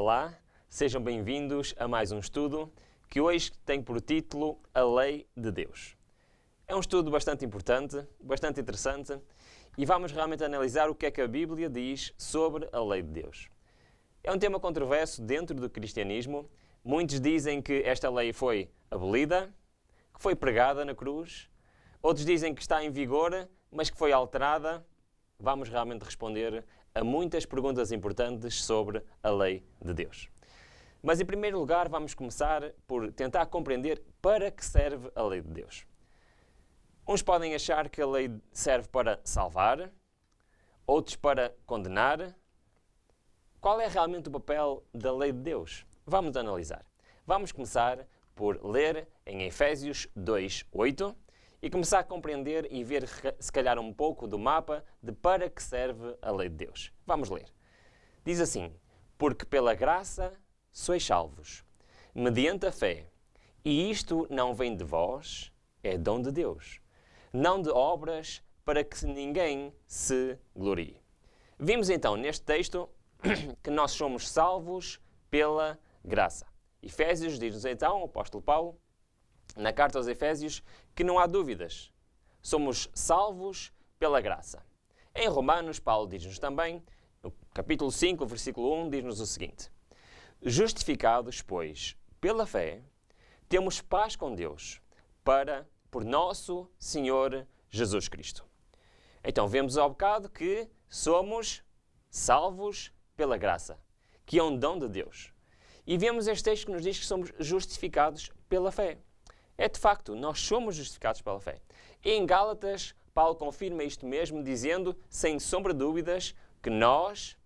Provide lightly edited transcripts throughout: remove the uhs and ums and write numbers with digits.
Olá, sejam bem-vindos a mais um estudo que hoje tem por título A Lei de Deus. É um estudo bastante importante, bastante interessante e vamos realmente analisar o que é que a Bíblia diz sobre a Lei de Deus. É um tema controverso dentro do cristianismo. Muitos dizem que esta lei foi abolida, que foi pregada na cruz. Outros dizem que está em vigor, mas que foi alterada. Vamos realmente responder a muitas perguntas importantes sobre a lei de Deus. Mas, em primeiro lugar, vamos começar por tentar compreender para que serve a lei de Deus. Uns podem achar que a lei serve para salvar, outros para condenar. Qual é realmente o papel da lei de Deus? Vamos analisar. Vamos começar por ler em Efésios 2:8 e começar a compreender e ver, se calhar, um pouco do mapa de para que serve a lei de Deus. Vamos ler. Diz assim: porque pela graça sois salvos, mediante a fé, e isto não vem de vós, é dom de Deus, não de obras, para que ninguém se glorie. Vimos então neste texto que nós somos salvos pela graça. Efésios diz-nos então, o apóstolo Paulo, na carta aos Efésios, que não há dúvidas. Somos salvos pela graça. Em Romanos, Paulo diz-nos também, no capítulo 5, versículo 1, diz-nos o seguinte: justificados, pois, pela fé, temos paz com Deus, por nosso Senhor Jesus Cristo. Então, vemos ao bocado que somos salvos pela graça, que é um dom de Deus. E vemos este texto que nos diz que somos justificados pela fé. É de facto, nós somos justificados pela fé. E em Gálatas, Paulo confirma isto mesmo, dizendo, sem sombra de dúvidas, que nós,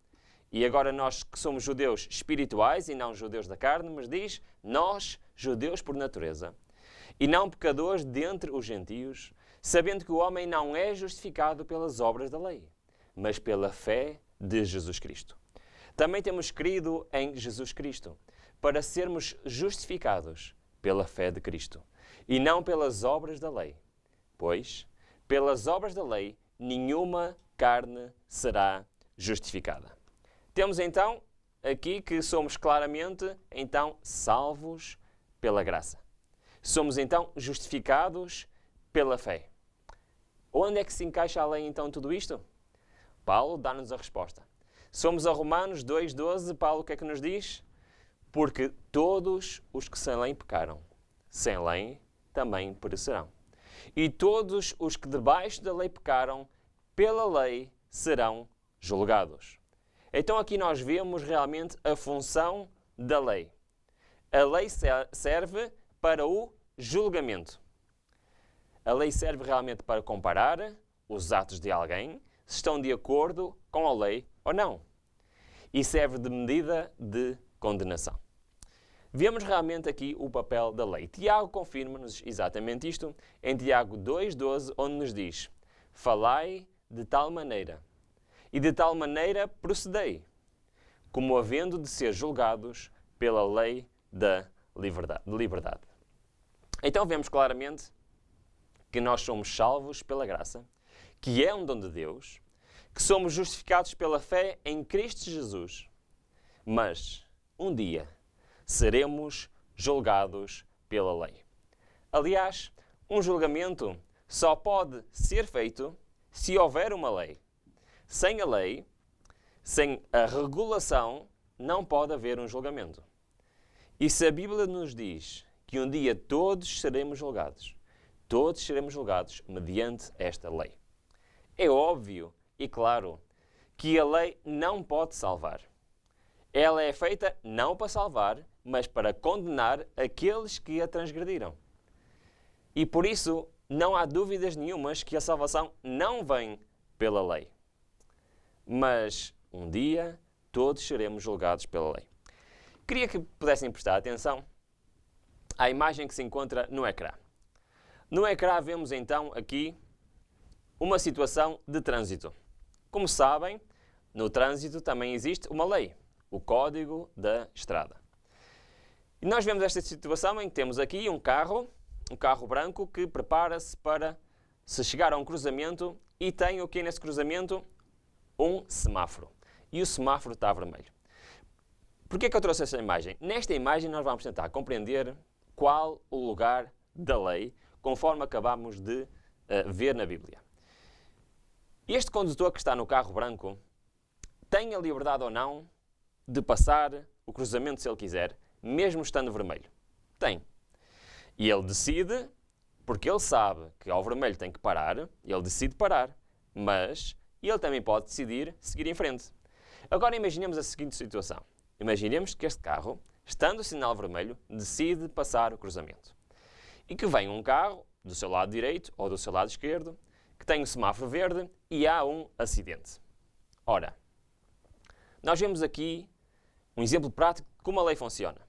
e agora nós que somos judeus espirituais e não judeus da carne, mas diz, nós, judeus por natureza, e não pecadores dentre os gentios, sabendo que o homem não é justificado pelas obras da lei, mas pela fé de Jesus Cristo. Também temos crido em Jesus Cristo, para sermos justificados pela fé de Cristo, e não pelas obras da lei. Pois, pelas obras da lei, nenhuma carne será justificada. Temos então aqui que somos claramente então salvos pela graça. Somos então justificados pela fé. Onde é que se encaixa a lei então tudo isto? Paulo dá-nos a resposta. Somos a Romanos 2:12, Paulo o que é que nos diz? Porque todos os que sem lei pecaram, sem lei também perecerão. E todos os que debaixo da lei pecaram, pela lei serão julgados. Então aqui nós vemos realmente a função da lei. A lei serve para o julgamento. A lei serve realmente para comparar os atos de alguém, se estão de acordo com a lei ou não. E serve de medida de condenação. Vemos realmente aqui o papel da lei. Tiago confirma-nos exatamente isto em Tiago 2:12, onde nos diz: falai de tal maneira, e de tal maneira procedei, como havendo de ser julgados pela lei da liberdade. Então vemos claramente que nós somos salvos pela graça, que é um dom de Deus, que somos justificados pela fé em Cristo Jesus, mas um dia seremos julgados pela lei. Aliás, um julgamento só pode ser feito se houver uma lei. Sem a lei, sem a regulação, não pode haver um julgamento. E se a Bíblia nos diz que um dia todos seremos julgados mediante esta lei. É óbvio e claro que a lei não pode salvar. Ela é feita não para salvar, mas para condenar aqueles que a transgrediram. E por isso não há dúvidas nenhumas que a salvação não vem pela lei. Mas um dia todos seremos julgados pela lei. Queria que pudessem prestar atenção à imagem que se encontra no ecrã. No ecrã vemos então aqui uma situação de trânsito. Como sabem, no trânsito também existe uma lei, o Código da Estrada. E nós vemos esta situação em que temos aqui um carro branco que prepara-se para se chegar a um cruzamento e tem aqui nesse cruzamento um semáforo. E o semáforo está vermelho. Porquê que eu trouxe esta imagem? Nesta imagem nós vamos tentar compreender qual o lugar da lei, conforme acabamos de ver na Bíblia. Este condutor que está no carro branco tem a liberdade ou não de passar o cruzamento se ele quiser, mesmo estando vermelho? Tem. E ele decide, porque ele sabe que ao vermelho tem que parar, ele decide parar, mas ele também pode decidir seguir em frente. Agora imaginemos a seguinte situação. Imaginemos que este carro, estando o sinal vermelho, decide passar o cruzamento. E que vem um carro do seu lado direito ou do seu lado esquerdo, que tem o semáforo verde e há um acidente. Ora, nós vemos aqui um exemplo prático de como a lei funciona.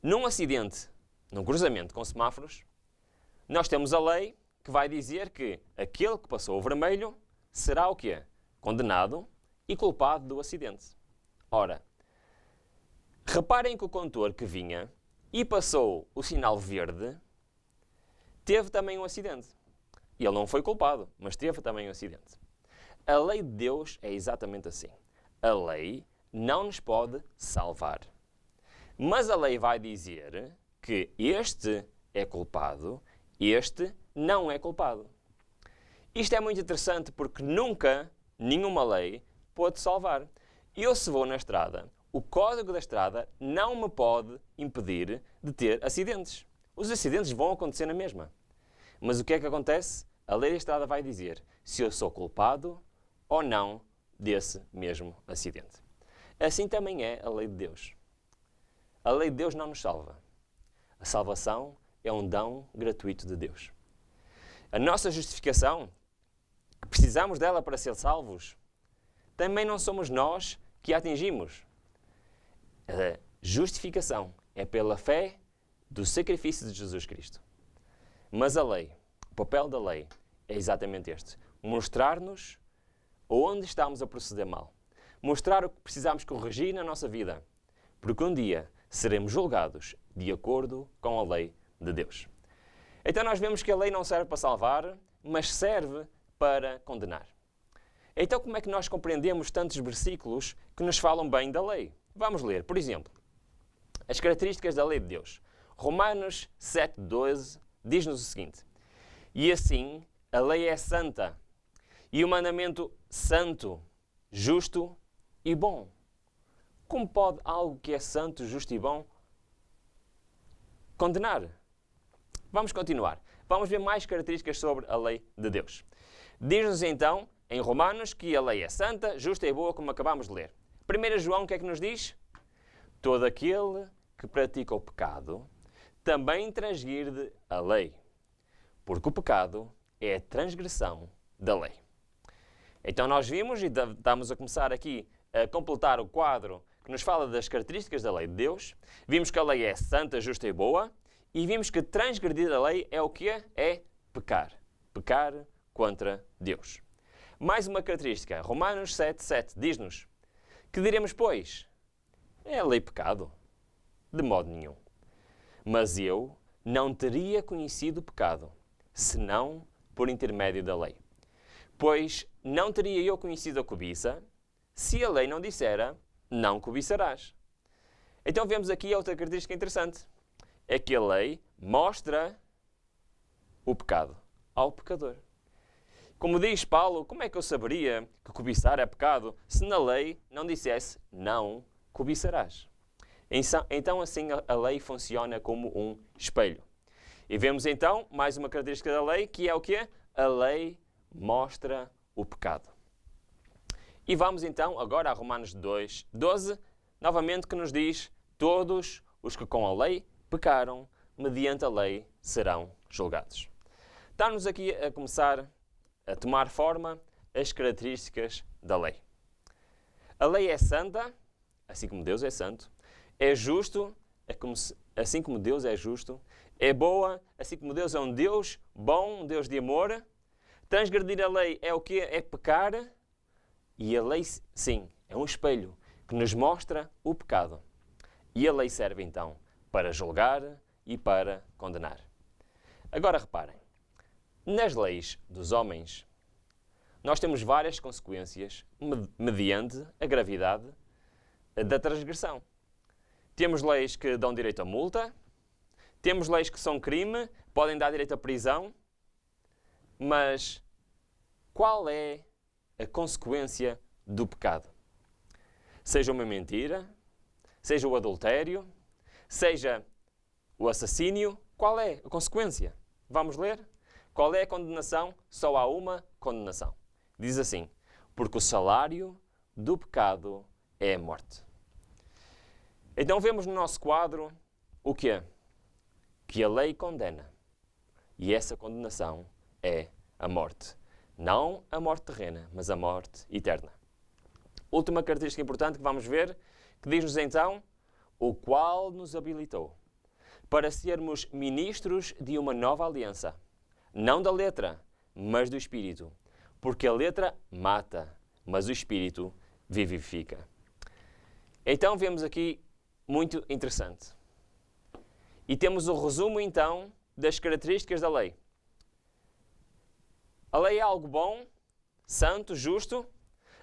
Num acidente, num cruzamento com semáforos, nós temos a lei que vai dizer que aquele que passou o vermelho será o quê? Condenado e culpado do acidente. Ora, reparem que o condutor que vinha e passou o sinal verde teve também um acidente. Ele não foi culpado, mas teve também um acidente. A lei de Deus é exatamente assim. A lei não nos pode salvar. Mas a lei vai dizer que este é culpado, este não é culpado. Isto é muito interessante porque nunca nenhuma lei pode salvar. Eu, se vou na estrada, o código da estrada não me pode impedir de ter acidentes. Os acidentes vão acontecer na mesma. Mas o que é que acontece? A lei da estrada vai dizer se eu sou culpado ou não desse mesmo acidente. Assim também é a lei de Deus. A lei de Deus não nos salva. A salvação é um dom gratuito de Deus. A nossa justificação, que precisamos dela para ser salvos, também não somos nós que a atingimos. A justificação é pela fé do sacrifício de Jesus Cristo. Mas a lei, o papel da lei é exatamente este. Mostrar-nos onde estamos a proceder mal. Mostrar o que precisamos corrigir na nossa vida. Porque um dia seremos julgados de acordo com a lei de Deus. Então nós vemos que a lei não serve para salvar, mas serve para condenar. Então como é que nós compreendemos tantos versículos que nos falam bem da lei? Vamos ler, por exemplo, as características da lei de Deus. Romanos 7,12 diz-nos o seguinte: e assim a lei é santa, e o mandamento santo, justo e bom. Como pode algo que é santo, justo e bom condenar? Vamos continuar. Vamos ver mais características sobre a lei de Deus. Diz-nos então, em Romanos, que a lei é santa, justa e boa, como acabamos de ler. 1 João, o que é que nos diz? Todo aquele que pratica o pecado também transgride a lei, porque o pecado é a transgressão da lei. Então nós vimos, e estamos a começar aqui a completar o quadro que nos fala das características da lei de Deus. Vimos que a lei é santa, justa e boa, e vimos que transgredir a lei é o quê? É pecar. Pecar contra Deus. Mais uma característica, Romanos 7,7 diz-nos: que diremos, pois? É a lei pecado? De modo nenhum. Mas eu não teria conhecido o pecado, senão por intermédio da lei. Pois não teria eu conhecido a cobiça, se a lei não dissera, não cobiçarás. Então vemos aqui outra característica interessante. É que a lei mostra o pecado ao pecador. Como diz Paulo, como é que eu saberia que cobiçar é pecado se na lei não dissesse, não cobiçarás? Então assim a lei funciona como um espelho. E vemos então mais uma característica da lei, que é o quê? A lei mostra o pecado. E vamos então agora a Romanos 2,12, novamente que nos diz: todos os que com a lei pecaram, mediante a lei serão julgados. Está-nos aqui a começar a tomar forma as características da lei. A lei é santa, assim como Deus é santo. É justo, assim como Deus é justo. É boa, assim como Deus é um Deus bom, um Deus de amor. Transgredir a lei é o quê? É pecar. E a lei, sim, é um espelho que nos mostra o pecado. E a lei serve então para julgar e para condenar. Agora reparem, nas leis dos homens, nós temos várias consequências mediante a gravidade da transgressão. Temos leis que dão direito a multa, temos leis que são crime, podem dar direito à prisão, mas qual é a consequência do pecado? Seja uma mentira, seja o adultério, seja o assassínio, qual é a consequência? Vamos ler? Qual é a condenação? Só há uma condenação. Diz assim: porque o salário do pecado é a morte. Então vemos no nosso quadro o quê? Que a lei condena. E essa condenação é a morte. Não a morte terrena, mas a morte eterna. Última característica importante que vamos ver, que diz-nos então, o qual nos habilitou para sermos ministros de uma nova aliança. Não da letra, mas do Espírito. Porque a letra mata, mas o Espírito vivifica. Então vemos aqui muito interessante. E temos o resumo então das características da lei. A lei é algo bom, santo, justo.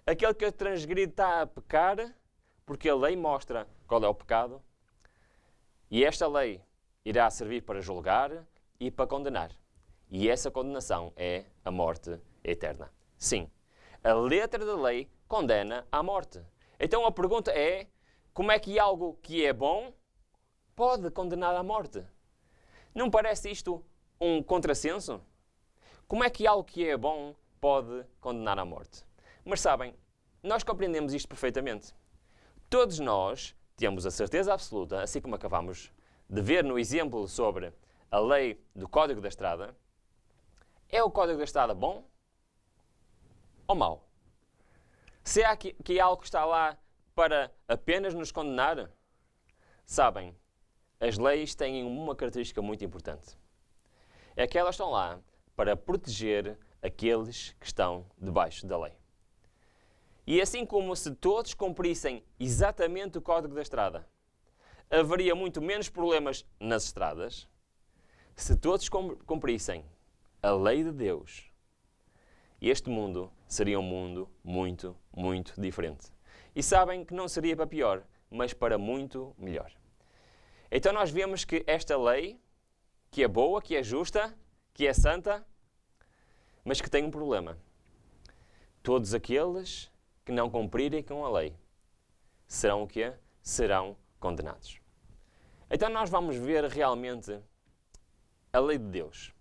Aquele que a transgride está a pecar, porque a lei mostra qual é o pecado. E esta lei irá servir para julgar e para condenar. E essa condenação é a morte eterna. Sim, a letra da lei condena à morte. Então a pergunta é, como é que algo que é bom pode condenar à morte? Não parece isto um contrassenso? Como é que algo que é bom pode condenar à morte? Mas sabem, nós compreendemos isto perfeitamente. Todos nós temos a certeza absoluta, assim como acabamos de ver no exemplo sobre a lei do Código da Estrada, é o Código da Estrada bom ou mau? Será que algo que está lá para apenas nos condenar? Sabem, as leis têm uma característica muito importante. É que elas estão lá para proteger aqueles que estão debaixo da lei. E assim como se todos cumprissem exatamente o Código da Estrada, haveria muito menos problemas nas estradas. Se todos cumprissem a lei de Deus, este mundo seria um mundo muito, muito diferente. E sabem que não seria para pior, mas para muito melhor. Então nós vemos que esta lei, que é boa, que é justa, que é santa, mas que tem um problema. Todos aqueles que não cumprirem com a lei serão o quê? Serão condenados. Então nós vamos ver realmente a lei de Deus.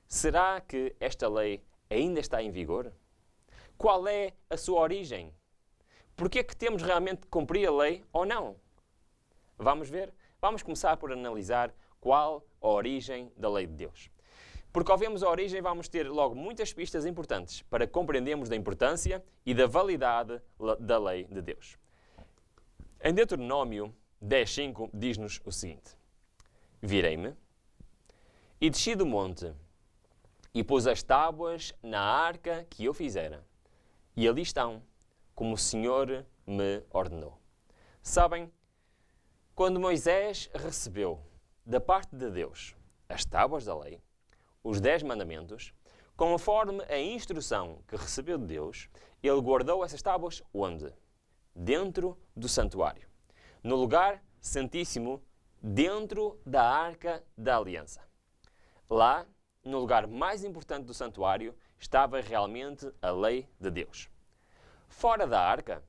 Será que esta lei ainda está em vigor? Qual é a sua origem? Porquê é que temos realmente de cumprir a lei ou não? Vamos ver? Vamos começar por analisar qual a origem da lei de Deus. Porque ao vermos a origem vamos ter logo muitas pistas importantes para compreendermos da importância e da validade da lei de Deus. Em Deuteronômio 10:5 diz-nos o seguinte: virei-me e desci do monte e pus as tábuas na arca que eu fizera. E ali estão, como o Senhor me ordenou. Sabem, quando Moisés recebeu da parte de Deus as tábuas da lei, os 10 mandamentos, conforme a instrução que recebeu de Deus, ele guardou essas tábuas onde? Dentro do santuário. No lugar santíssimo, dentro da arca da aliança. Lá, no lugar mais importante do santuário, estava realmente a lei de Deus. Fora da arca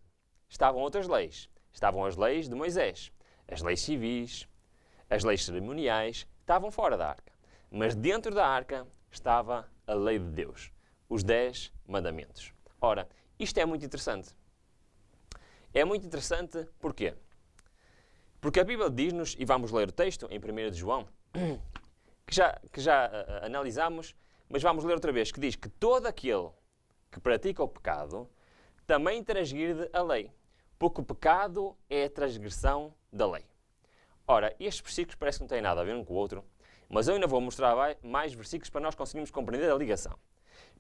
estavam outras leis. Estavam as leis de Moisés, as leis civis, as leis cerimoniais, estavam fora da arca. Mas dentro da arca estava a lei de Deus, os 10 mandamentos. Ora, isto é muito interessante. É muito interessante porquê? Porque a Bíblia diz-nos, e vamos ler o texto em 1 de João, que já analisámos, mas vamos ler outra vez, que diz que todo aquele que pratica o pecado também transgride a lei, porque o pecado é a transgressão da lei. Ora, estes versículos parece que não têm nada a ver um com o outro, mas eu ainda vou mostrar mais versículos para nós conseguirmos compreender a ligação.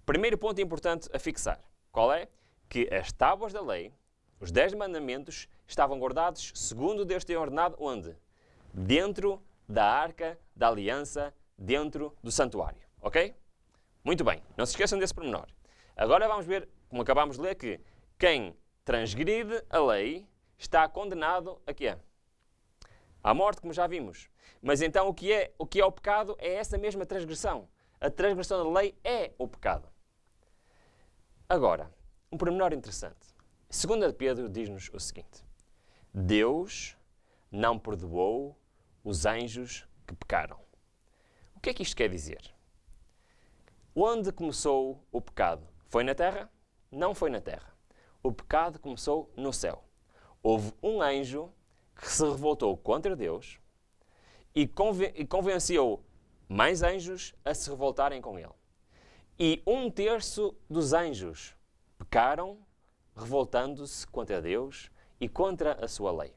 Primeiro ponto importante a fixar, qual é? Que as tábuas da lei, os 10 mandamentos, estavam guardados segundo Deus tem ordenado, onde? Dentro da arca da aliança, dentro do santuário. Ok? Muito bem, não se esqueçam desse pormenor. Agora vamos ver, como acabámos de ler, que quem transgride a lei está condenado a quê? À morte, como já vimos. Mas então o que é o pecado é essa mesma transgressão. A transgressão da lei é o pecado. Agora, um pormenor interessante. 2 Pedro diz-nos o seguinte: Deus não perdoou os anjos que pecaram. O que é que isto quer dizer? Onde começou o pecado? Foi na terra? Não foi na terra. O pecado começou no céu. Houve um anjo que se revoltou contra Deus e convenceu mais anjos a se revoltarem com ele. E 1/3 dos anjos pecaram, revoltando-se contra Deus e contra a sua lei.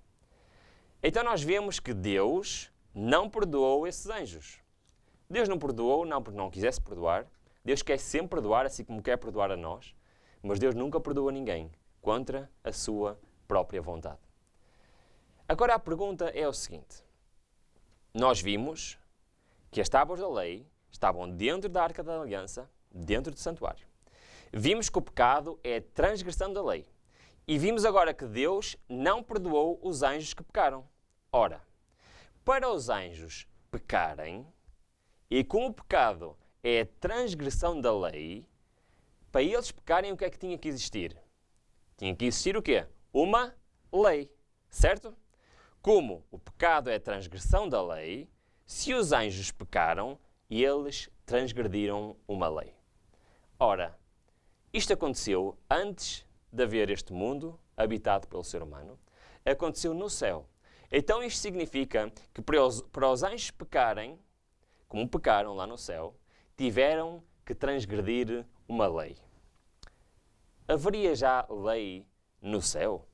Então nós vemos que Deus não perdoou esses anjos. Deus não perdoou, não porque não quisesse perdoar. Deus quer sempre perdoar, assim como quer perdoar a nós. Mas Deus nunca perdoa ninguém contra a sua própria vontade. Agora a pergunta é o seguinte. Nós vimos que as tábuas da lei estavam dentro da Arca da Aliança, dentro do santuário. Vimos que o pecado é a transgressão da lei. E vimos agora que Deus não perdoou os anjos que pecaram. Ora, para os anjos pecarem, e como o pecado é a transgressão da lei, para eles pecarem, o que é que tinha que existir? Tinha que existir o quê? Uma lei, certo? Como o pecado é a transgressão da lei, se os anjos pecaram, eles transgrediram uma lei. Ora, isto aconteceu antes de haver este mundo habitado pelo ser humano. Aconteceu no céu. Então isto significa que para os anjos pecarem, como pecaram lá no céu, tiveram que transgredir uma lei. Haveria já lei no céu?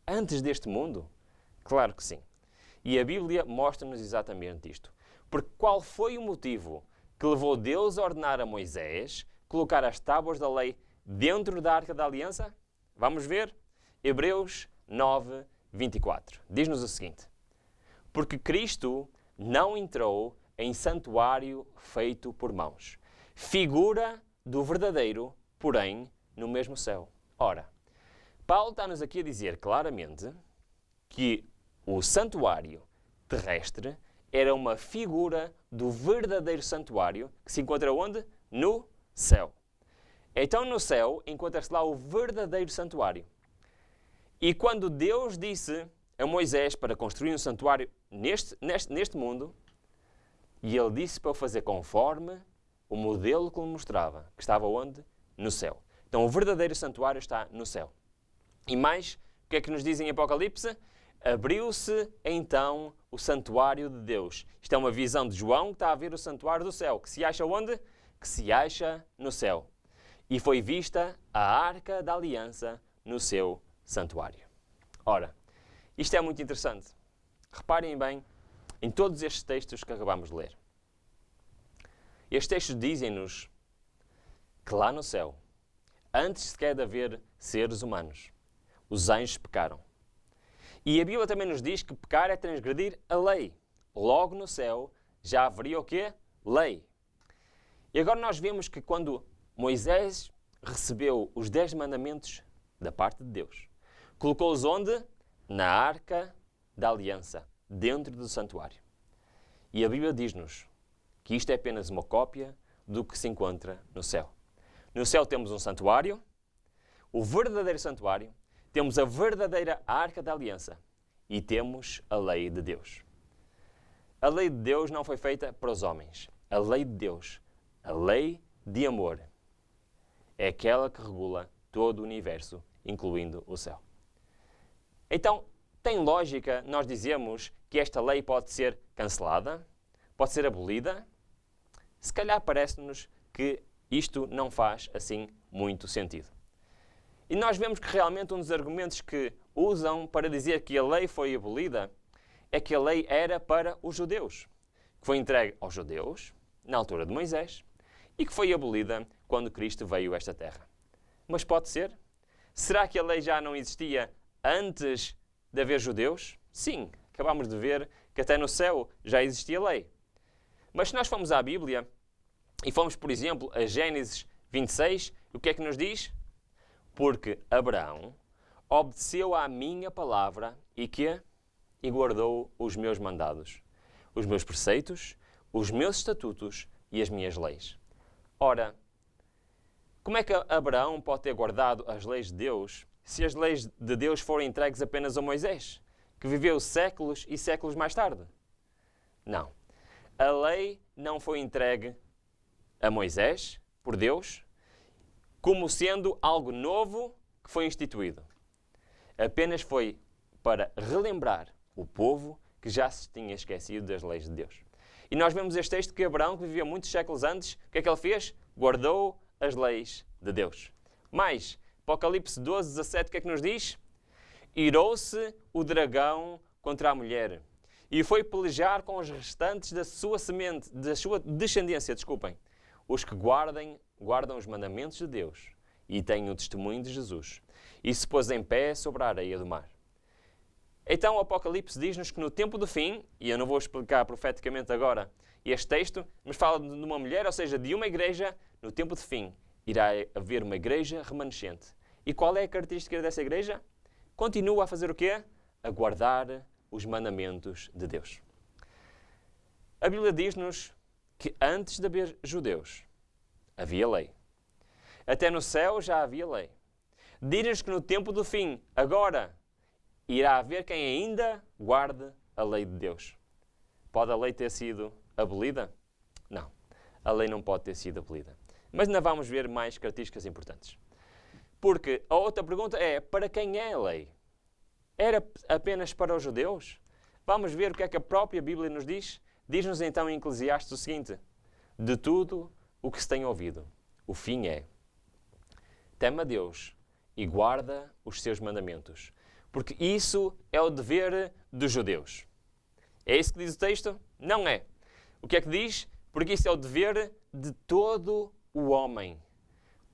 Antes deste mundo? Claro que sim. E a Bíblia mostra-nos exatamente isto. Porque qual foi o motivo que levou Deus a ordenar a Moisés colocar as tábuas da lei dentro da Arca da Aliança? Vamos ver? Hebreus 9, 24. Diz-nos o seguinte: Porque Cristo não entrou em santuário feito por mãos, figura do verdadeiro, porém, no mesmo céu. Ora, Paulo está-nos aqui a dizer claramente que o santuário terrestre era uma figura do verdadeiro santuário que se encontra onde? No céu. Então, no céu, encontra-se lá o verdadeiro santuário. E quando Deus disse a Moisés para construir um santuário neste mundo, e ele disse para o fazer conforme o modelo que ele mostrava, que estava onde? No céu. Então, o verdadeiro santuário está no céu. E mais, o que é que nos diz em Apocalipse? Abriu-se, então, o santuário de Deus. Isto é uma visão de João que está a ver o santuário do céu. Que se acha onde? Que se acha no céu. E foi vista a Arca da Aliança no seu santuário. Ora, isto é muito interessante. Reparem bem em todos estes textos que acabamos de ler. Estes textos dizem-nos que lá no céu, antes sequer de haver seres humanos, os anjos pecaram. E a Bíblia também nos diz que pecar é transgredir a lei. Logo no céu já haveria o quê? Lei. E agora nós vemos que quando Moisés recebeu os 10 mandamentos da parte de Deus, colocou-os onde? Na Arca da Aliança, dentro do santuário. E a Bíblia diz-nos que isto é apenas uma cópia do que se encontra no céu. No céu temos um santuário, o verdadeiro santuário, temos a verdadeira Arca da Aliança e temos a lei de Deus. A lei de Deus não foi feita para os homens. A lei de Deus, a lei de amor, é aquela que regula todo o universo, incluindo o céu. Então, tem lógica nós dizermos que esta lei pode ser cancelada, pode ser abolida? Se calhar parece-nos que isto não faz assim muito sentido. E nós vemos que realmente um dos argumentos que usam para dizer que a lei foi abolida é que a lei era para os judeus, que foi entregue aos judeus na altura de Moisés e que foi abolida quando Cristo veio a esta terra. Mas pode ser? Será que a lei já não existia antes de haver judeus? Sim, acabamos de ver que até no céu já existia lei. Mas se nós formos à Bíblia e formos, por exemplo, a Gênesis 26, o que é que nos diz? Porque Abraão obedeceu à minha palavra e quê? E guardou os meus mandados, os meus preceitos, os meus estatutos e as minhas leis. Ora, como é que Abraão pode ter guardado as leis de Deus se as leis de Deus foram entregues apenas a Moisés, que viveu séculos e séculos mais tarde? Não. A lei não foi entregue a Moisés, por Deus, como sendo algo novo que foi instituído. Apenas foi para relembrar o povo que já se tinha esquecido das leis de Deus. E nós vemos este texto que Abraão, que vivia muitos séculos antes, o que é que ele fez? Guardou as leis de Deus. Mais, Apocalipse 12, 17, o que é que nos diz? Irou-se o dragão contra a mulher e foi pelejar com os restantes da sua semente, da sua descendência, os que guardam os mandamentos de Deus e têm o testemunho de Jesus. E se pôs em pé sobre a areia do mar. Então o Apocalipse diz-nos que no tempo do fim, e eu não vou explicar profeticamente agora este texto, mas fala de uma mulher, ou seja, de uma igreja, no tempo de fim irá haver uma igreja remanescente. E qual é a característica dessa igreja? Continua a fazer o quê? A guardar os mandamentos de Deus. A Bíblia diz-nos que antes de haver judeus, havia lei. Até no céu já havia lei. Diz-nos que no tempo do fim, agora, irá haver quem ainda guarde a lei de Deus. Pode a lei ter sido abolida? Não. A lei não pode ter sido abolida. Mas ainda vamos ver mais características importantes. Porque a outra pergunta é, para quem é a lei? Era apenas para os judeus? Vamos ver o que é que a própria Bíblia nos diz? Diz-nos então em Eclesiastes o seguinte: de tudo o que se tem ouvido, o fim é: teme a Deus e guarda os seus mandamentos, porque isso é o dever dos judeus. É isso que diz o texto? Não é. O que é que diz? Porque isso é o dever de todo o homem.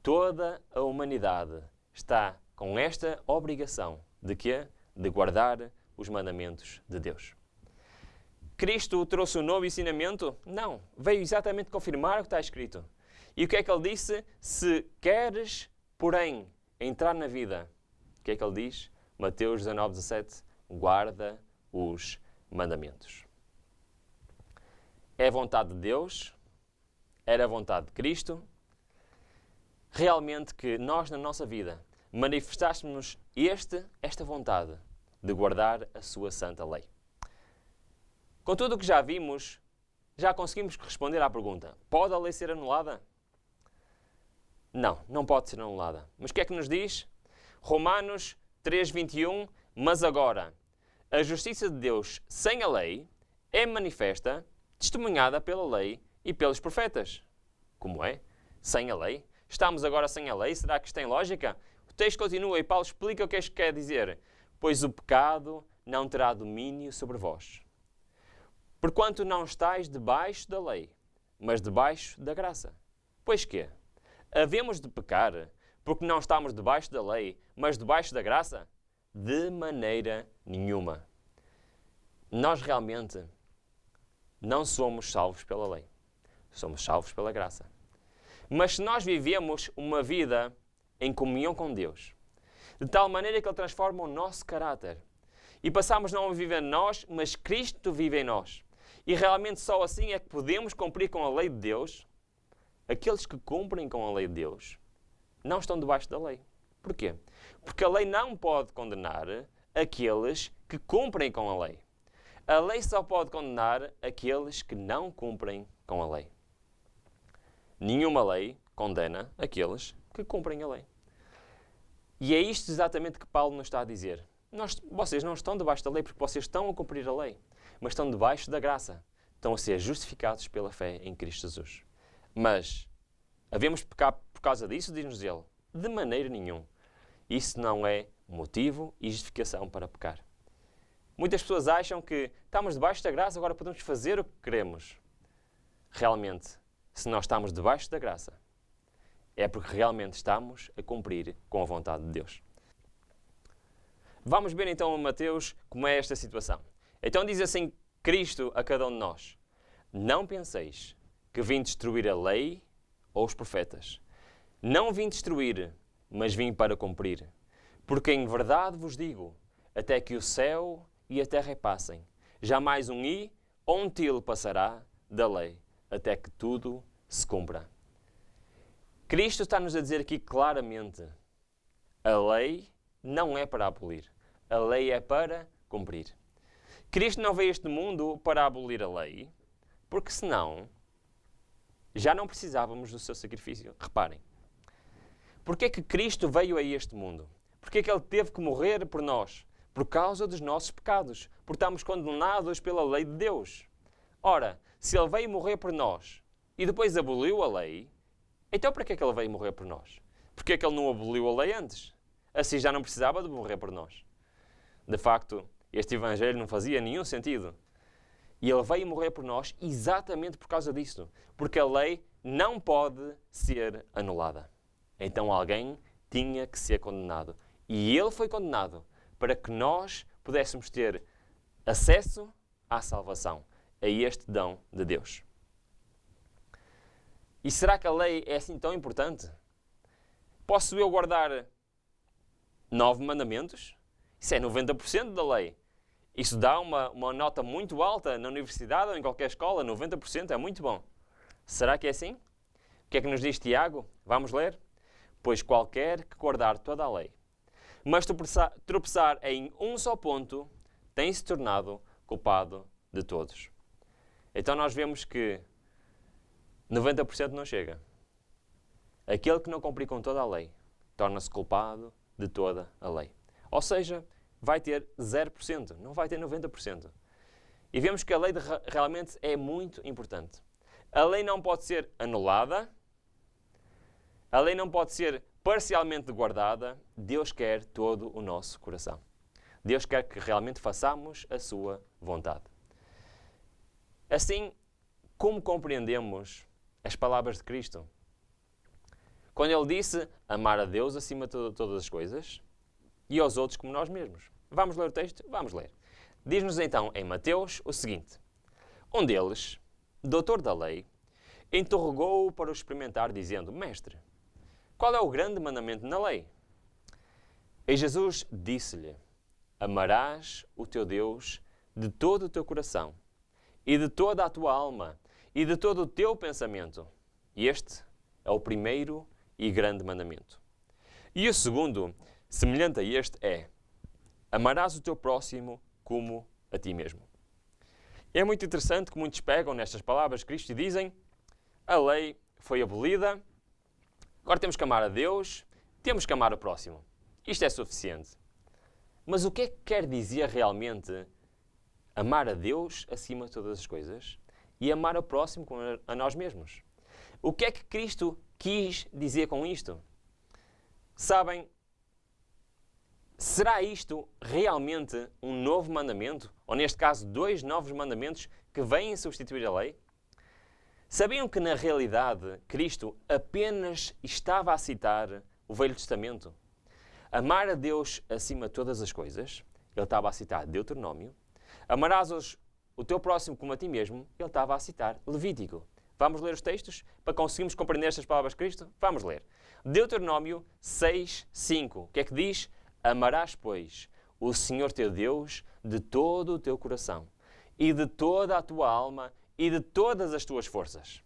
Toda a humanidade está com esta obrigação de quê? De guardar os mandamentos de Deus. Cristo trouxe um novo ensinamento? Não. Veio exatamente confirmar o que está escrito. E o que é que ele disse? Se queres, porém, entrar na vida, o que é que ele diz? Mateus 19, 17. Guarda os mandamentos. É a vontade de Deus, era a vontade de Cristo, realmente que nós na nossa vida manifestássemos esta vontade de guardar a sua santa lei. Com tudo o que já vimos, já conseguimos responder à pergunta: pode a lei ser anulada? Não, não pode ser anulada. Mas o que é que nos diz? Romanos 3:21. Mas agora, a justiça de Deus sem a lei é manifesta, testemunhada pela lei e pelos profetas. Como é? Sem a lei? Estamos agora sem a lei? Será que isto tem lógica? O texto continua e Paulo explica o que é que quer dizer. Pois o pecado não terá domínio sobre vós. Porquanto não estáis debaixo da lei, mas debaixo da graça. Pois quê? Havemos de pecar porque não estamos debaixo da lei, mas debaixo da graça? De maneira nenhuma. Nós realmente não somos salvos pela lei. Somos salvos pela graça. Mas se nós vivemos uma vida em comunhão com Deus, de tal maneira que Ele transforma o nosso caráter, e passamos não a viver nós, mas Cristo vive em nós, e realmente só assim é que podemos cumprir com a lei de Deus, aqueles que cumprem com a lei de Deus não estão debaixo da lei. Porquê? Porque a lei não pode condenar aqueles que cumprem com a lei. A lei só pode condenar aqueles que não cumprem com a lei. Nenhuma lei condena aqueles que cumprem a lei. E é isto exatamente que Paulo nos está a dizer. Vocês não estão debaixo da lei porque vocês estão a cumprir a lei, mas estão debaixo da graça. Estão a ser justificados pela fé em Cristo Jesus. Mas havemos de pecar por causa disso, diz-nos ele? De maneira nenhuma. Isso não é motivo e justificação para pecar. Muitas pessoas acham que estamos debaixo da graça, agora podemos fazer o que queremos. Realmente, se nós estamos debaixo da graça, é porque realmente estamos a cumprir com a vontade de Deus. Vamos ver então em Mateus como é esta situação. Então diz assim Cristo a cada um de nós: não penseis que vim destruir a lei ou os profetas. Não vim destruir, mas vim para cumprir. Porque em verdade vos digo, até que o céu e a terra passem, jamais um i ou um til passará da lei, até que tudo se cumpra. Cristo está-nos a dizer aqui claramente, a lei não é para abolir, a lei é para cumprir. Cristo não veio a este mundo para abolir a lei, porque senão já não precisávamos do seu sacrifício. Reparem, porque é que Cristo veio a este mundo? Porque é que Ele teve que morrer por nós? Por causa dos nossos pecados, porque estamos condenados pela lei de Deus. Ora, se Ele veio morrer por nós e depois aboliu a lei, então para que é que Ele veio morrer por nós? Porque é que Ele não aboliu a lei antes? Assim já não precisava de morrer por nós. De facto, este Evangelho não fazia nenhum sentido. E Ele veio morrer por nós exatamente por causa disso. Porque a lei não pode ser anulada. Então alguém tinha que ser condenado. E Ele foi condenado para que nós pudéssemos ter acesso à salvação, a este dom de Deus. E será que a lei é assim tão importante? Posso eu guardar 9 mandamentos? Isso é 90% da lei. Isso dá uma nota muito alta na universidade ou em qualquer escola. 90% é muito bom. Será que é assim? O que é que nos diz Tiago? Vamos ler? Pois qualquer que guardar toda a lei, mas tropeçar em um só ponto, tem-se tornado culpado de todos. Então nós vemos que 90% não chega. Aquele que não cumprir com toda a lei, torna-se culpado de toda a lei. Ou seja, vai ter 0%, não vai ter 90%. E vemos que a lei realmente é muito importante. A lei não pode ser anulada, a lei não pode ser parcialmente guardada. Deus quer todo o nosso coração. Deus quer que realmente façamos a sua vontade. Assim, como compreendemos as palavras de Cristo? Quando Ele disse amar a Deus acima de todas as coisas e aos outros como nós mesmos. Vamos ler o texto? Vamos ler. Diz-nos então em Mateus o seguinte. Um deles, doutor da lei, interrogou-o para o experimentar, dizendo, Mestre, qual é o grande mandamento na lei? E Jesus disse-lhe, amarás o teu Deus de todo o teu coração, e de toda a tua alma, e de todo o teu pensamento. E este é o primeiro e grande mandamento. E o segundo, semelhante a este, é, amarás o teu próximo como a ti mesmo. É muito interessante que muitos pegam nestas palavras de Cristo e dizem, a lei foi abolida, agora temos que amar a Deus, temos que amar o próximo. Isto é suficiente. Mas o que é que quer dizer realmente amar a Deus acima de todas as coisas e amar o próximo como a nós mesmos? O que é que Cristo quis dizer com isto? Sabem, será isto realmente um novo mandamento? Ou neste caso, 2 novos mandamentos que vêm substituir a lei? Sabiam que na realidade Cristo apenas estava a citar o Velho Testamento? Amar a Deus acima de todas as coisas, ele estava a citar Deuteronômio. Amarás o teu próximo como a ti mesmo, ele estava a citar Levítico. Vamos ler os textos para conseguirmos compreender estas palavras de Cristo? Vamos ler. Deuteronômio 6:5. O que é que diz? Amarás, pois, o Senhor teu Deus de todo o teu coração e de toda a tua alma e de todas as tuas forças.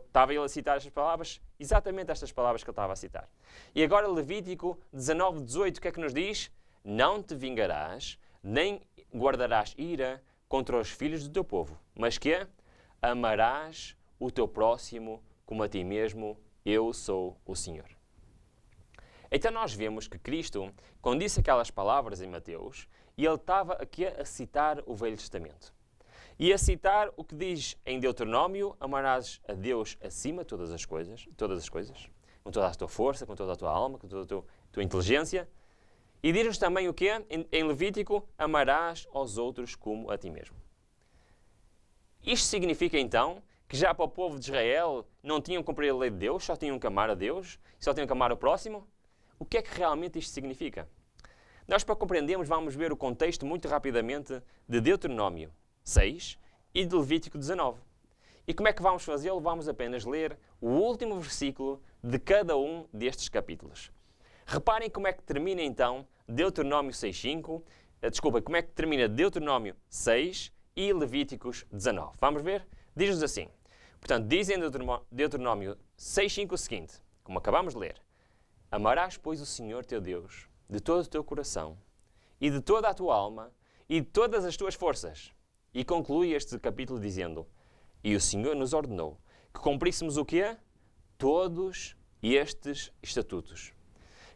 Estava ele a citar estas palavras? Exatamente estas palavras que ele estava a citar. E agora Levítico 19:18, o que é que nos diz? Não te vingarás, nem guardarás ira contra os filhos do teu povo, mas que amarás o teu próximo como a ti mesmo, eu sou o Senhor. Então nós vemos que Cristo, quando disse aquelas palavras em Mateus, e ele estava aqui a citar o Velho Testamento. E a citar o que diz em Deuteronômio, amarás a Deus acima de todas as coisas, com toda a tua força, com toda a tua alma, com toda a tua inteligência. E diz-nos também o quê? Em Levítico, amarás aos outros como a ti mesmo. Isto significa então que já para o povo de Israel não tinham que cumprir a lei de Deus, só tinham que amar a Deus, só tinham que amar o próximo? O que é que realmente isto significa? Nós, para compreendermos, vamos ver o contexto muito rapidamente de Deuteronômio 6 e de Levítico 19. E como é que vamos fazê-lo? Vamos apenas ler o último versículo de cada um destes capítulos. Reparem como é que termina então Deuteronômio 6.5, como é que termina Deuteronômio 6 e Levíticos 19. Vamos ver? Diz-nos assim. Portanto, diz em Deuteronômio 6.5 o seguinte, como acabamos de ler. Amarás, pois, o Senhor teu Deus de todo o teu coração e de toda a tua alma e de todas as tuas forças. E conclui este capítulo dizendo, e o Senhor nos ordenou que cumpríssemos o quê? Todos estes estatutos.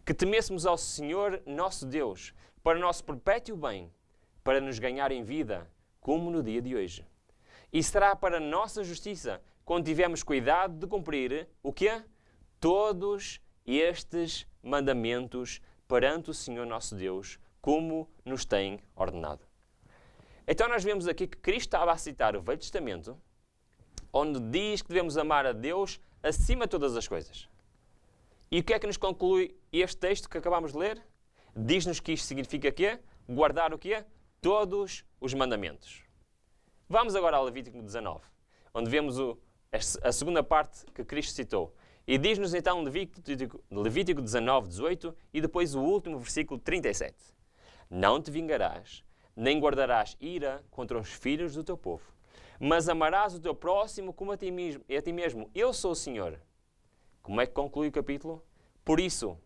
Que temêssemos ao Senhor nosso Deus para nosso perpétuo bem, para nos ganhar em vida, como no dia de hoje. E será para nossa justiça quando tivermos cuidado de cumprir o quê? Todos estes mandamentos perante o Senhor nosso Deus, como nos tem ordenado. Então nós vemos aqui que Cristo estava a citar o Velho Testamento, onde diz que devemos amar a Deus acima de todas as coisas. E o que é que nos conclui este texto que acabamos de ler? Diz-nos que isto significa quê? Guardar o quê? Todos os mandamentos. Vamos agora ao Levítico 19, onde vemos a segunda parte que Cristo citou. E diz-nos então Levítico 19, 18 e depois o último versículo 37. Não te vingarás, nem guardarás ira contra os filhos do teu povo, mas amarás o teu próximo como a ti mesmo. Eu sou o Senhor. Como é que conclui o capítulo? Por isso,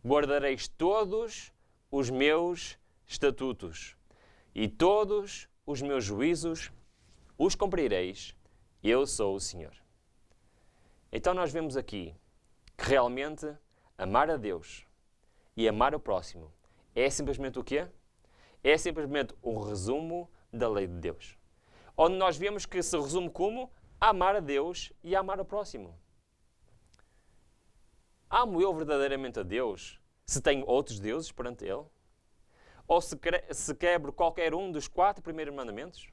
guardareis todos os meus estatutos e todos os meus juízos os cumprireis. Eu sou o Senhor. Então nós vemos aqui que realmente amar a Deus e amar o próximo é simplesmente o quê? É simplesmente um resumo da lei de Deus. Onde nós vemos que se resume como amar a Deus e amar o próximo. Amo eu verdadeiramente a Deus se tenho outros deuses perante Ele? Ou se quebro qualquer um dos 4 primeiros mandamentos?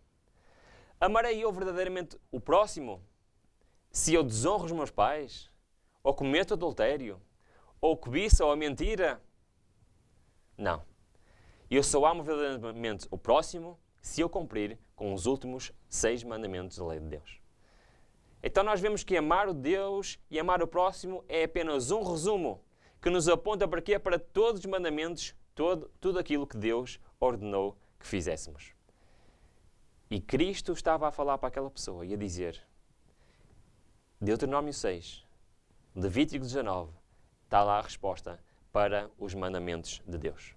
Amarei eu verdadeiramente o próximo se eu desonro os meus pais? Ou cometo adultério? Ou cobiça ou a mentira? Não. Eu só amo verdadeiramente o próximo se eu cumprir com os últimos 6 mandamentos da lei de Deus. Então nós vemos que amar o Deus e amar o próximo é apenas um resumo que nos aponta para quê? Para todos os mandamentos, tudo aquilo que Deus ordenou que fizéssemos. E Cristo estava a falar para aquela pessoa e a dizer, Deuteronômio 6, Levítico 19, está lá a resposta para os mandamentos de Deus.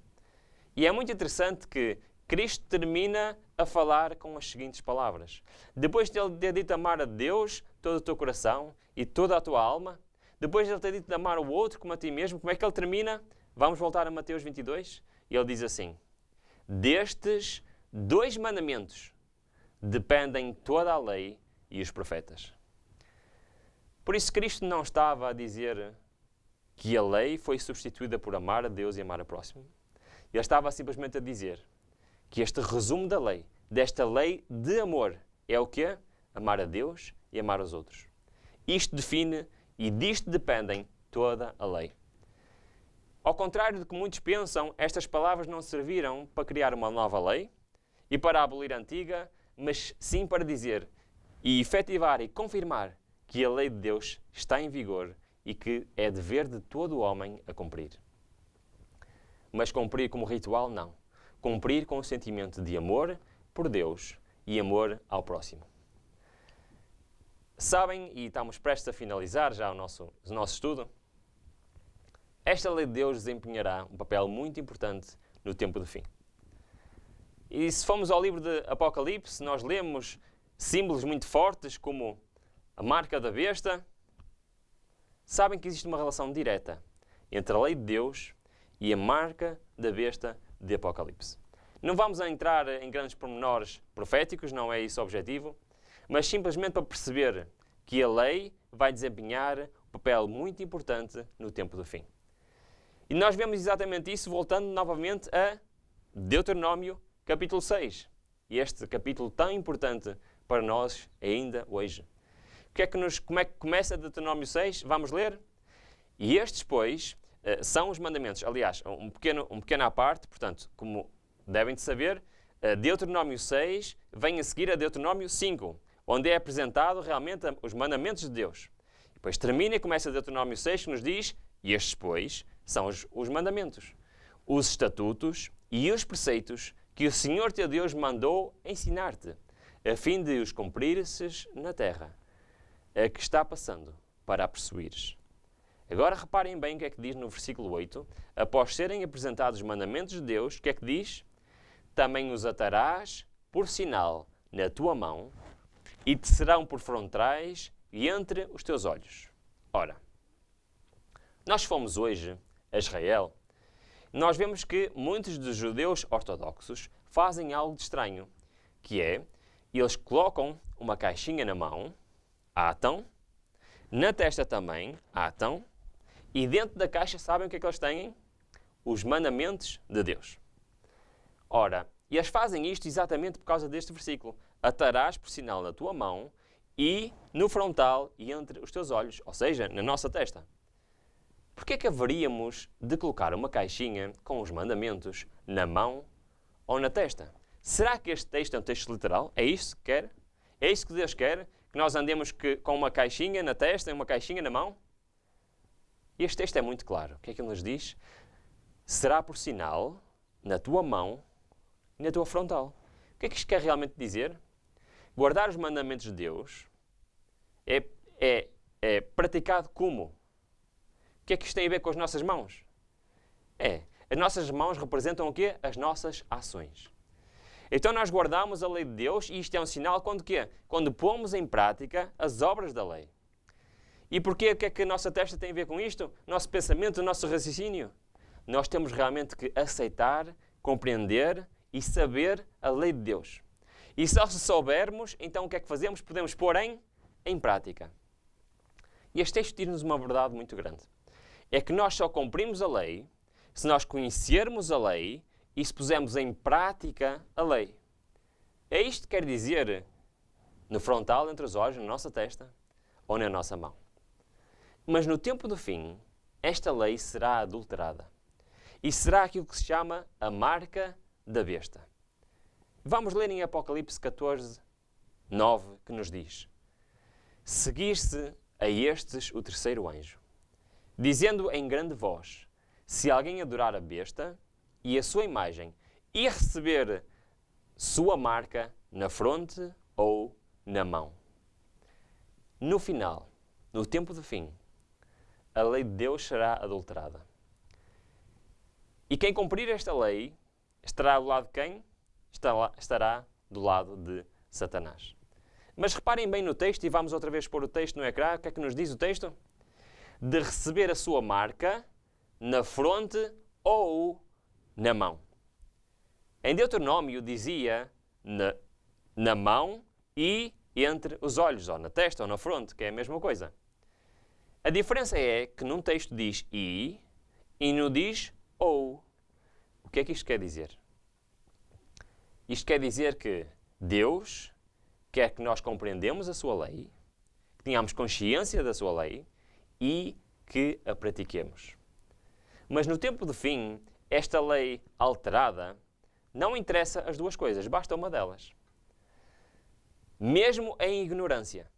E é muito interessante que Cristo termina a falar com as seguintes palavras. Depois de ele ter dito amar a Deus todo o teu coração e toda a tua alma, depois de ele ter dito amar o outro como a ti mesmo, como é que ele termina? Vamos voltar a Mateus 22? E ele diz assim, destes 2 mandamentos dependem toda a lei e os profetas. Por isso Cristo não estava a dizer que a lei foi substituída por amar a Deus e amar o próximo. Ele estava simplesmente a dizer que este resumo da lei, desta lei de amor, é o quê? Amar a Deus e amar os outros. Isto define e disto dependem toda a lei. Ao contrário do que muitos pensam, estas palavras não serviram para criar uma nova lei e para abolir a antiga, mas sim para dizer e efetivar e confirmar que a lei de Deus está em vigor e que é dever de todo o homem a cumprir. Mas cumprir como ritual, não. Cumprir com o sentimento de amor por Deus e amor ao próximo. Sabem, e estamos prestes a finalizar já o nosso estudo, esta lei de Deus desempenhará um papel muito importante no tempo do fim. E se formos ao livro de Apocalipse, nós lemos símbolos muito fortes como a marca da besta. Sabem que existe uma relação direta entre a lei de Deus e a marca da besta de Apocalipse. Não vamos entrar em grandes pormenores proféticos, não é esse o objetivo, mas simplesmente para perceber que a lei vai desempenhar um papel muito importante no tempo do fim. E nós vemos exatamente isso voltando novamente a Deuteronômio capítulo 6. Este capítulo tão importante para nós ainda hoje. Como é que começa Deuteronômio 6? Vamos ler? E estes, pois, são os mandamentos. Aliás, um pequeno à parte, portanto, como devem de saber, Deuteronômio 6 vem a seguir a Deuteronômio 5, onde é apresentado realmente os mandamentos de Deus. Depois termina e começa Deuteronômio 6, que nos diz, e estes, pois, são os mandamentos, os estatutos e os preceitos que o Senhor teu Deus mandou ensinar-te, a fim de os cumprires na terra, a que está passando, para a possuires. Agora reparem bem o que é que diz no versículo 8. Após serem apresentados os mandamentos de Deus, o que é que diz? Também os atarás por sinal na tua mão e te serão por frontais e entre os teus olhos. Ora, nós fomos hoje a Israel. Nós vemos que muitos dos judeus ortodoxos fazem algo de estranho, que é, eles colocam uma caixinha na mão, atam, na testa também, atam, e dentro da caixa sabem o que é que eles têm? Os mandamentos de Deus. Ora, e eles fazem isto exatamente por causa deste versículo. Atarás por sinal na tua mão e no frontal e entre os teus olhos, ou seja, na nossa testa. Porquê é que haveríamos de colocar uma caixinha com os mandamentos na mão ou na testa? Será que este texto é um texto literal? É isso que quer? É isso que Deus quer? Que nós andemos com uma caixinha na testa e uma caixinha na mão? Este texto é muito claro. O que é que ele nos diz? Será por sinal na tua mão e na tua frontal. O que é que isto quer realmente dizer? Guardar os mandamentos de Deus é praticado como? O que é que isto tem a ver com as nossas mãos? As nossas mãos representam o quê? As nossas ações. Então nós guardamos a lei de Deus e isto é um sinal quando o quê? Quando pomos em prática as obras da lei. E porquê? O que é que a nossa testa tem a ver com isto? Nosso pensamento, o nosso raciocínio. Nós temos realmente que aceitar, compreender e saber a lei de Deus. E se soubermos, então o que é que fazemos? Podemos pôr em prática. E este texto diz-nos uma verdade muito grande. É que nós só cumprimos a lei se nós conhecermos a lei e se pusermos em prática a lei. É isto que quer dizer no frontal, entre os olhos, na nossa testa ou na nossa mão. Mas no tempo do fim, esta lei será adulterada. E será aquilo que se chama a marca da besta. Vamos ler em Apocalipse 14, 9, que nos diz: Seguir-se a estes o terceiro anjo, dizendo em grande voz: Se alguém adorar a besta e a sua imagem e receber sua marca na fronte ou na mão. No final, no tempo do fim, a lei de Deus será adulterada. E quem cumprir esta lei estará do lado de quem? Estará do lado de Satanás. Mas reparem bem no texto, e vamos outra vez pôr o texto no ecrã. O que é que nos diz o texto? De receber a sua marca na fronte ou na mão. Em Deuteronômio dizia na mão e entre os olhos, ou na testa ou na fronte, que é a mesma coisa. A diferença é que num texto diz e no diz ou. O que é que isto quer dizer? Isto quer dizer que Deus quer que nós compreendemos a sua lei, que tenhamos consciência da sua lei e que a pratiquemos. Mas no tempo do fim, esta lei alterada não interessa as duas coisas, basta uma delas. Mesmo em ignorância,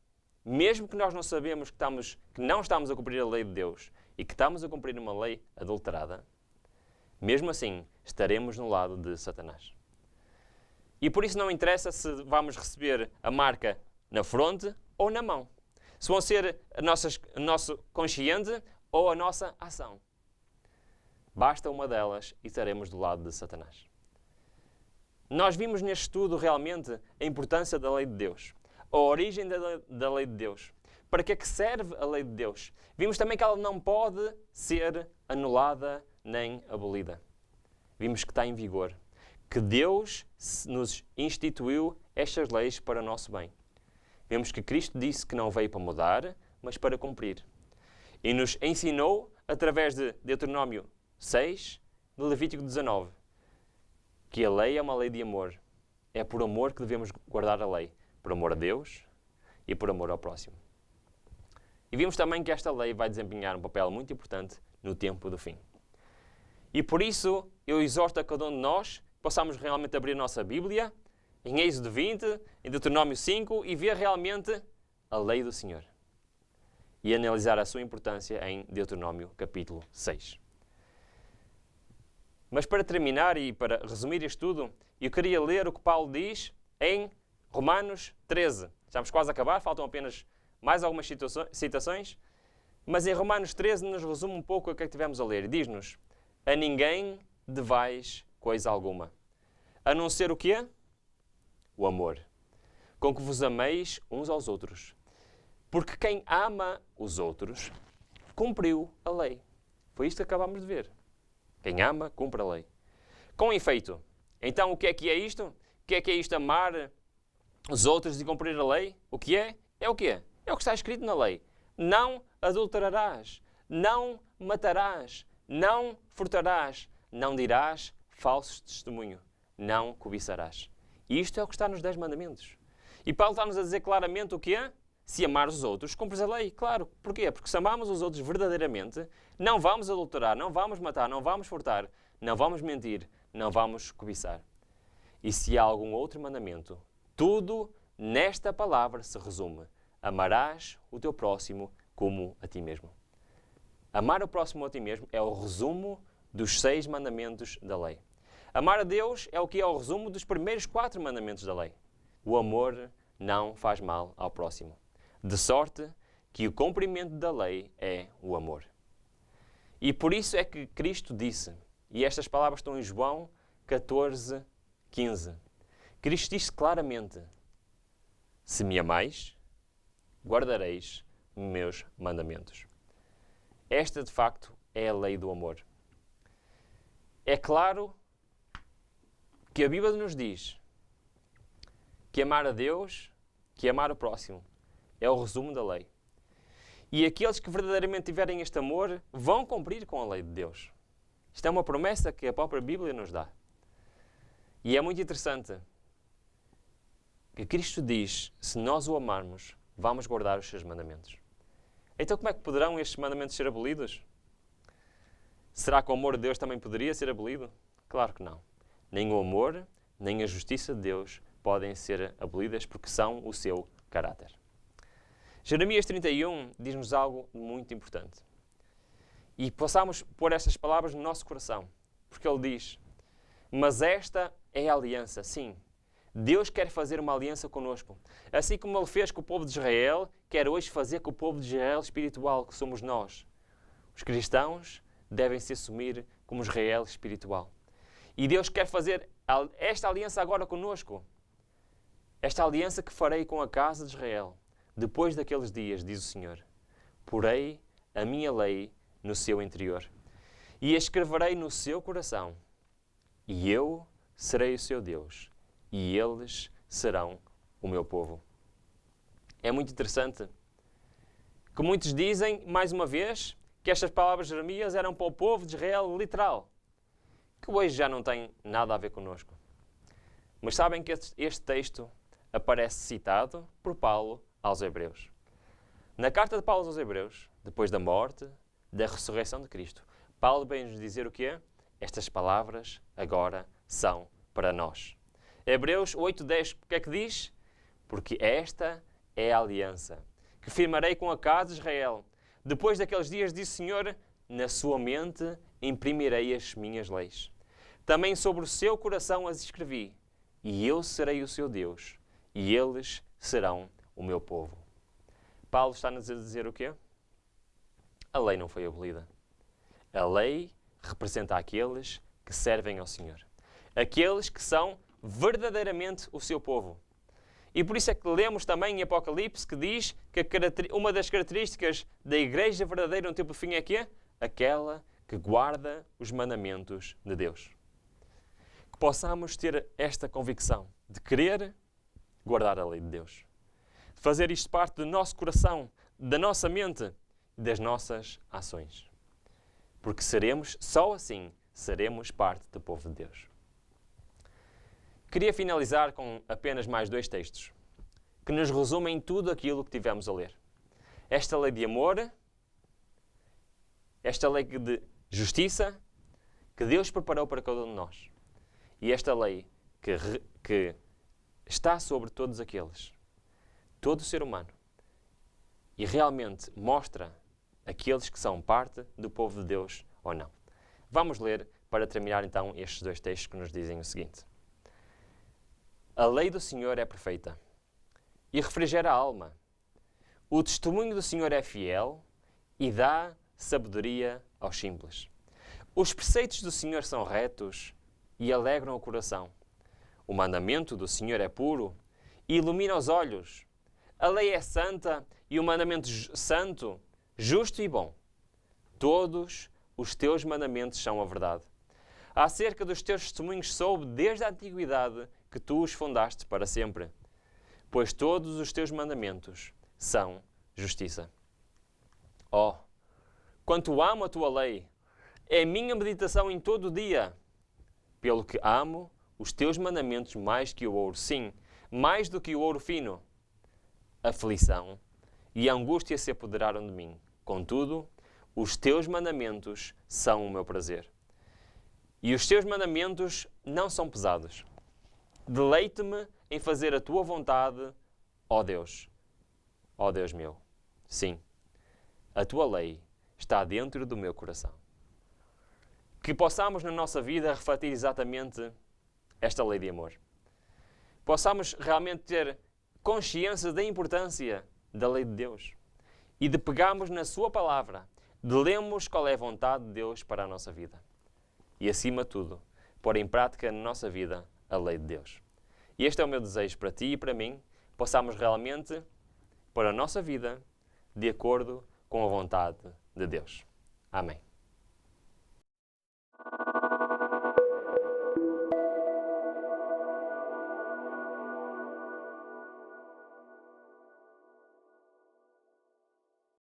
mesmo que nós não sabemos que não estamos a cumprir a lei de Deus e que estamos a cumprir uma lei adulterada, mesmo assim estaremos no lado de Satanás. E por isso não interessa se vamos receber a marca na fronte ou na mão. Se vão ser o nosso consciente ou a nossa ação. Basta uma delas e estaremos do lado de Satanás. Nós vimos neste estudo realmente a importância da lei de Deus. A origem da lei de Deus. Para que é que serve a lei de Deus? Vimos também que ela não pode ser anulada nem abolida. Vimos que está em vigor. Que Deus nos instituiu estas leis para o nosso bem. Vemos que Cristo disse que não veio para mudar, mas para cumprir. E nos ensinou, através de Deuteronômio 6, de Levítico 19, que a lei é uma lei de amor. É por amor que devemos guardar a lei. Por amor a Deus e por amor ao próximo. E vimos também que esta lei vai desempenhar um papel muito importante no tempo do fim. E por isso, eu exorto a cada um de nós que possamos realmente abrir a nossa Bíblia, em Êxodo 20, em Deuteronômio 5, e ver realmente a lei do Senhor. E analisar a sua importância em Deuteronômio capítulo 6. Mas para terminar e para resumir isto tudo, eu queria ler o que Paulo diz em Romanos 13. Estamos quase a acabar, faltam apenas mais algumas citações. Mas em Romanos 13 nos resume um pouco o que é que tivemos a ler. Diz-nos: a ninguém devais coisa alguma, a não ser o quê? O amor, com que vos ameis uns aos outros. Porque quem ama os outros, cumpriu a lei. Foi isto que acabámos de ver. Quem ama, cumpre a lei. Com efeito, então o que é isto? O que é isto amar os outros e cumprir a lei? O que é? É o quê? É o que está escrito na lei. Não adulterarás, não matarás, não furtarás, não dirás falso testemunho, não cobiçarás. Isto é o que está nos 10 mandamentos. E Paulo está-nos a dizer claramente o que é? Se amares os outros, cumpres a lei. Claro. Porquê? Porque se amamos os outros verdadeiramente, não vamos adulterar, não vamos matar, não vamos furtar, não vamos mentir, não vamos cobiçar. E se há algum outro mandamento, tudo nesta palavra se resume: amarás o teu próximo como a ti mesmo. Amar o próximo a ti mesmo é o resumo dos 6 mandamentos da lei. Amar a Deus é o que é o resumo dos primeiros 4 mandamentos da lei. O amor não faz mal ao próximo. De sorte que o cumprimento da lei é o amor. E por isso é que Cristo disse, e estas palavras estão em João 14:15. Cristo disse claramente: se me amais, guardareis meus mandamentos. Esta, de facto, é a lei do amor. É claro que a Bíblia nos diz que amar a Deus, que amar o próximo, é o resumo da lei. E aqueles que verdadeiramente tiverem este amor vão cumprir com a lei de Deus. Isto é uma promessa que a própria Bíblia nos dá. E é muito interessante que Cristo diz, se nós o amarmos, vamos guardar os seus mandamentos. Então como é que poderão estes mandamentos ser abolidos? Será que o amor de Deus também poderia ser abolido? Claro que não. Nem o amor, nem a justiça de Deus podem ser abolidas porque são o seu caráter. Jeremias 31 diz-nos algo muito importante. E possamos pôr estas palavras no nosso coração. Porque ele diz, mas esta é a aliança, sim. Deus quer fazer uma aliança connosco. Assim como ele fez com o povo de Israel, quer hoje fazer com o povo de Israel espiritual, que somos nós. Os cristãos devem se assumir como Israel espiritual. E Deus quer fazer esta aliança agora connosco. Esta aliança que farei com a casa de Israel. Depois daqueles dias, diz o Senhor, porei a minha lei no seu interior e a escreverei no seu coração. E eu serei o seu Deus e eles serão o meu povo. É muito interessante que muitos dizem, mais uma vez, que estas palavras de Jeremias eram para o povo de Israel literal, que hoje já não tem nada a ver connosco. Mas sabem que este texto aparece citado por Paulo aos Hebreus. Na carta de Paulo aos Hebreus, depois da morte, da ressurreição de Cristo, Paulo vem-nos dizer o quê? Estas palavras agora são para nós. Hebreus 8:10, o que é que diz? Porque esta é a aliança que firmarei com a casa de Israel. Depois daqueles dias, diz o Senhor, na sua mente imprimirei as minhas leis. Também sobre o seu coração as escrevi, e eu serei o seu Deus, e eles serão o meu povo. Paulo está-nos a dizer o quê? A lei não foi abolida. A lei representa aqueles que servem ao Senhor. Aqueles que são verdadeiramente o seu povo. E por isso é que lemos também em Apocalipse que diz que uma das características da igreja verdadeira no tempo do fim é quê? Aquela que guarda os mandamentos de Deus. Que possamos ter esta convicção de querer guardar a lei de Deus. De fazer isto parte do nosso coração, da nossa mente e das nossas ações. Porque só assim, seremos parte do povo de Deus. Queria finalizar com apenas mais 2 textos que nos resumem tudo aquilo que tivemos a ler. Esta lei de amor, esta lei de justiça que Deus preparou para cada um de nós. E esta lei que está sobre todos aqueles, todo ser humano, e realmente mostra aqueles que são parte do povo de Deus ou não. Vamos ler para terminar então estes dois textos que nos dizem o seguinte. A lei do Senhor é perfeita e refrigera a alma. O testemunho do Senhor é fiel e dá sabedoria aos simples. Os preceitos do Senhor são retos e alegram o coração. O mandamento do Senhor é puro e ilumina os olhos. A lei é santa e o mandamento santo, justo e bom. Todos os teus mandamentos são a verdade. Acerca dos teus testemunhos soube desde a antiguidade que tu os fundaste para sempre. Pois todos os teus mandamentos são justiça. Oh, quanto amo a tua lei! É a minha meditação em todo o dia. Pelo que amo os teus mandamentos mais que o ouro, sim, mais do que o ouro fino. A aflição e a angústia se apoderaram de mim. Contudo, os teus mandamentos são o meu prazer. E os teus mandamentos não são pesados. Deleite-me em fazer a tua vontade, ó Deus meu. Sim, a tua lei está dentro do meu coração. Que possamos na nossa vida refletir exatamente esta lei de amor. Possamos realmente ter consciência da importância da lei de Deus e de pegarmos na sua palavra, de lermos qual é a vontade de Deus para a nossa vida. E, acima de tudo, pôr em prática na nossa vida a lei de Deus. E este é o meu desejo para ti e para mim, possamos realmente pôr a nossa vida de acordo com a vontade de Deus. Amém.